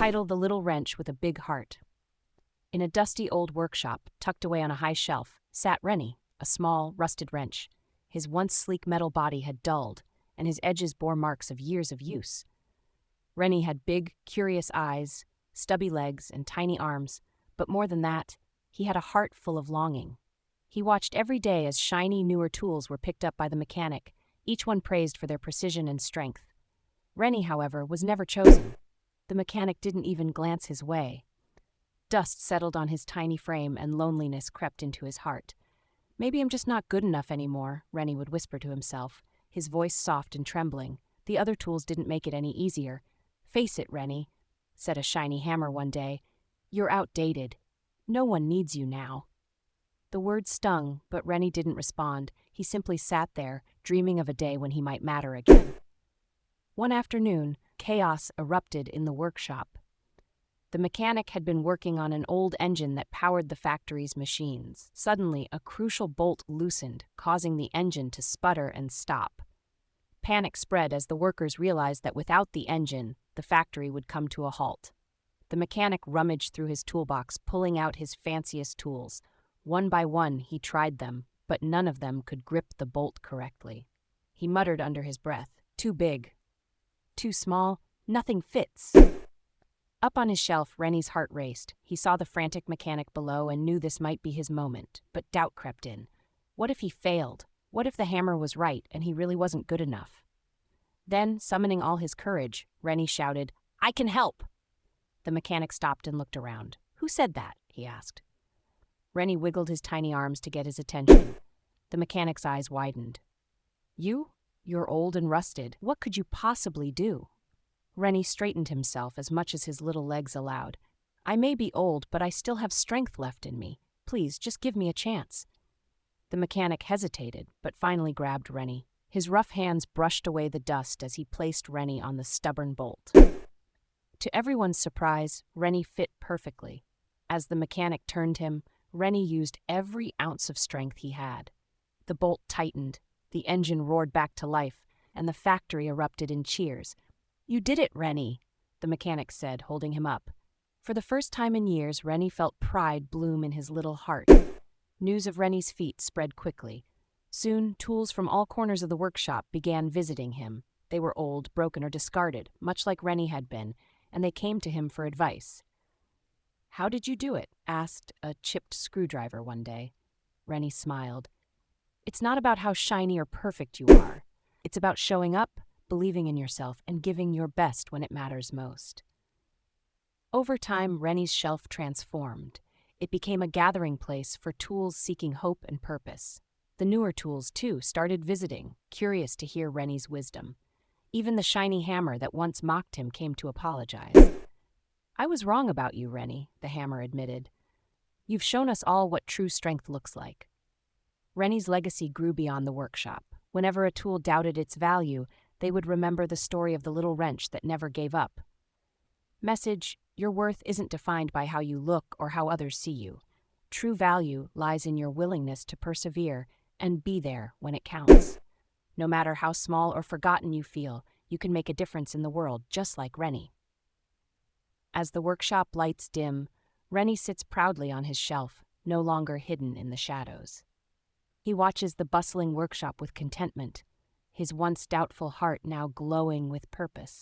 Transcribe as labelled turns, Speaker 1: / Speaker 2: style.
Speaker 1: title The Little Wrench with a Big Heart. In a dusty old workshop, tucked away on a high shelf, sat Rennie, a small, rusted wrench. His once sleek metal body had dulled, and his edges bore marks of years of use. Rennie had big, curious eyes, stubby legs, and tiny arms, but more than that, he had a heart full of longing. He watched every day as shiny, newer tools were picked up by the mechanic, each one praised for their precision and strength. Rennie, however, was never chosen. The mechanic didn't even glance his way. Dust settled on his tiny frame and loneliness crept into his heart. "Maybe I'm just not good enough anymore," Rennie would whisper to himself, his voice soft and trembling. The other tools didn't make it any easier. "Face it, Rennie," said a shiny hammer one day. "You're outdated. No one needs you now." The words stung, but Rennie didn't respond. He simply sat there, dreaming of a day when he might matter again. One afternoon, chaos erupted in the workshop. The mechanic had been working on an old engine that powered the factory's machines. Suddenly, a crucial bolt loosened, causing the engine to sputter and stop. Panic spread as the workers realized that without the engine, the factory would come to a halt. The mechanic rummaged through his toolbox, pulling out his fanciest tools. One by one, he tried them, but none of them could grip the bolt correctly. He muttered under his breath, "Too big. Too small. Nothing fits." Up on his shelf, Rennie's heart raced. He saw the frantic mechanic below and knew this might be his moment, but doubt crept in. What if he failed? What if the hammer was right and he really wasn't good enough? Then, summoning all his courage, Rennie shouted, "I can help!" The mechanic stopped and looked around. "Who said that?" he asked. Rennie wiggled his tiny arms to get his attention. The mechanic's eyes widened. "You? You're old and rusted. What could you possibly do?" Rennie straightened himself as much as his little legs allowed. "I may be old, but I still have strength left in me. Please, just give me a chance." The mechanic hesitated, but finally grabbed Rennie. His rough hands brushed away the dust as he placed Rennie on the stubborn bolt. To everyone's surprise, Rennie fit perfectly. As the mechanic turned him, Rennie used every ounce of strength he had. The bolt tightened, the engine roared back to life, and the factory erupted in cheers. "You did it, Rennie," the mechanic said, holding him up. For the first time in years, Rennie felt pride bloom in his little heart. News of Rennie's feat spread quickly. Soon, tools from all corners of the workshop began visiting him. They were old, broken, or discarded, much like Rennie had been, and they came to him for advice. "How did you do it?" asked a chipped screwdriver one day. Rennie smiled. "It's not about how shiny or perfect you are. It's about showing up, believing in yourself, and giving your best when it matters most." Over time, Rennie's shelf transformed. It became a gathering place for tools seeking hope and purpose. The newer tools, too, started visiting, curious to hear Rennie's wisdom. Even the shiny hammer that once mocked him came to apologize. "I was wrong about you, Rennie," the hammer admitted. "You've shown us all what true strength looks like." Rennie's legacy grew beyond the workshop. Whenever a tool doubted its value, they would remember the story of the little wrench that never gave up. Message: your worth isn't defined by how you look or how others see you. True value lies in your willingness to persevere and be there when it counts. No matter how small or forgotten you feel, you can make a difference in the world, just like Rennie. As the workshop lights dim, Rennie sits proudly on his shelf, no longer hidden in the shadows. He watches the bustling workshop with contentment, his once doubtful heart now glowing with purpose.